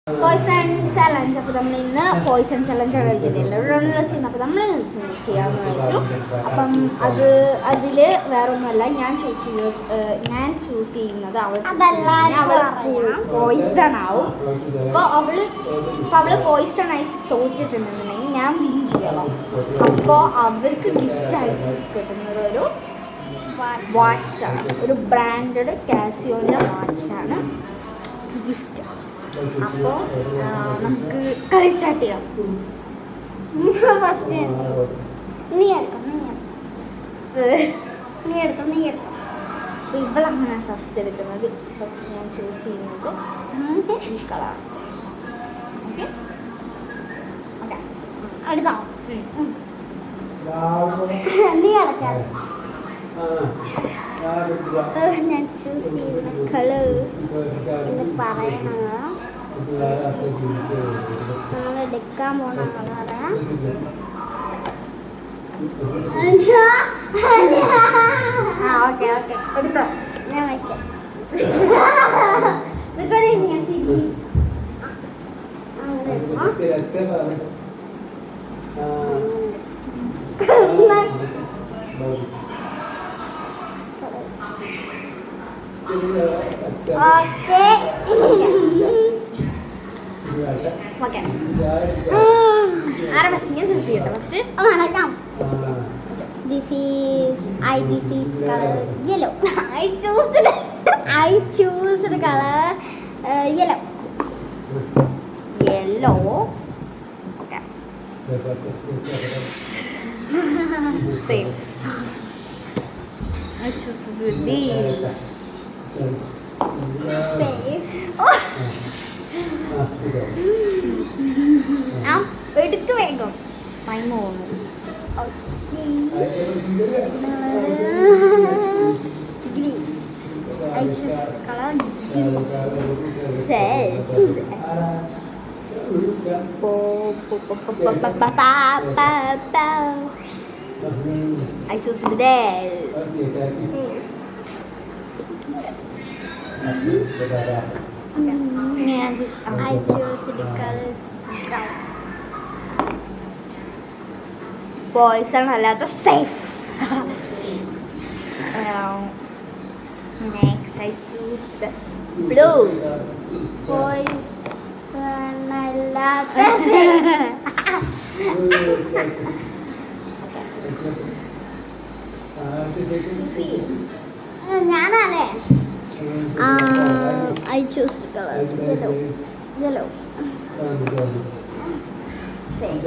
Poisson challenge. അപ്പോൾ നമ്മൾ ഇന്ന് പോയിസൺ ചലഞ്ച് കളിക്കുന്നില്ല, ചെയ്യുന്നത്. അപ്പോൾ നമ്മൾ ചെയ്യാമെന്ന് വെച്ചു. അപ്പം അതിൽ വേറൊന്നുമല്ല, ഞാൻ ചൂസ് ചെയ്യുന്നത് അവൾ പോയിസൺ ആവും. അപ്പോൾ അവൾ പോയിസൺ ആയി തോറ്റിട്ടുണ്ടെന്നുണ്ടെങ്കിൽ ഞാൻ വിൻ ചെയ്യണം. അപ്പോൾ അവർക്ക് ഗിഫ്റ്റായിട്ട് കിട്ടുന്നത് ഒരു വാച്ചാണ്, ഒരു ബ്രാൻഡഡ് കാസിയോൻ്റെ വാച്ചാണ് ഗിഫ്റ്റ്. അപ്പോൾ നമുക്ക് കളി സ്റ്റാർട്ട് ചെയ്യാം. ഫസ്റ്റ് നീ എടുത്തോ. അപ്പോൾ ഇവളാണ് ഫസ്റ്റ് എടുക്കുന്നത്. ഫസ്റ്റ് ഞാൻ ചൂസ് ചെയ്യുന്നത് ഈ കളറാണ്. ഓക്കെ ഓക്കെ എടുത്തോ. നീ കളക്കാതെ. ഞാൻ ചൂസ് ചെയ്യുന്ന കളേഴ്സ് എന്ന് പറയണത് നമ്മൾ എടുക്കാൻ പോണ കളറ് ഓക്കെ എടുത്തോ. ഞാൻ വയ്ക്കാം. This is color yellow. I choose the color yellow. Okay. Same. I choose this. Safe. എടുക്ക് വേഗം ടൈം പോകുന്നു. Green. I choose color green. Says. I choose this. I choose the colors brown. Poison അല്ലാത്ത safe. Next I choose the blue. Poison അല്ലാത്ത ഞാനല്ലേ. I choose the color yellow. Same.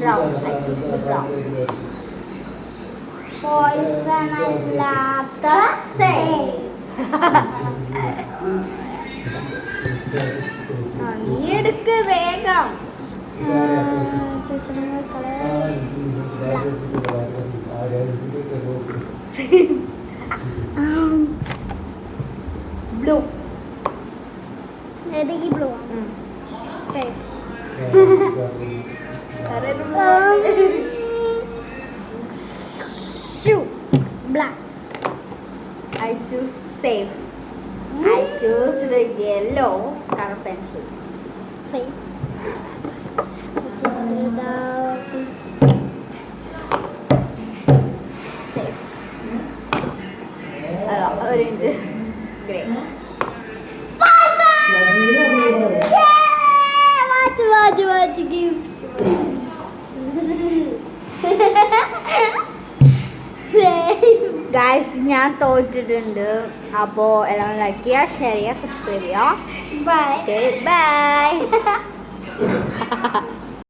Brown. I choose the brown. Poison അല്ലാത്ത safe. നീ എടുക്ക് വേഗം. Choose colour blue. ഏത് ഈ blue ആണ്. Safe. Shoe black. I choose safe. I choose the yellow color pencil. Safe. Which is the safe. Orange. Grey. Watch gift. Guys, ഞാൻ തോറ്റിട്ടുണ്ട്. അപ്പോൾ എല്ലാവരും ലൈക്ക് ചെയ്യുക, ഷെയർ ചെയ്യുക, സബ്സ്ക്രൈബ് ചെയ്യുക. ബൈ.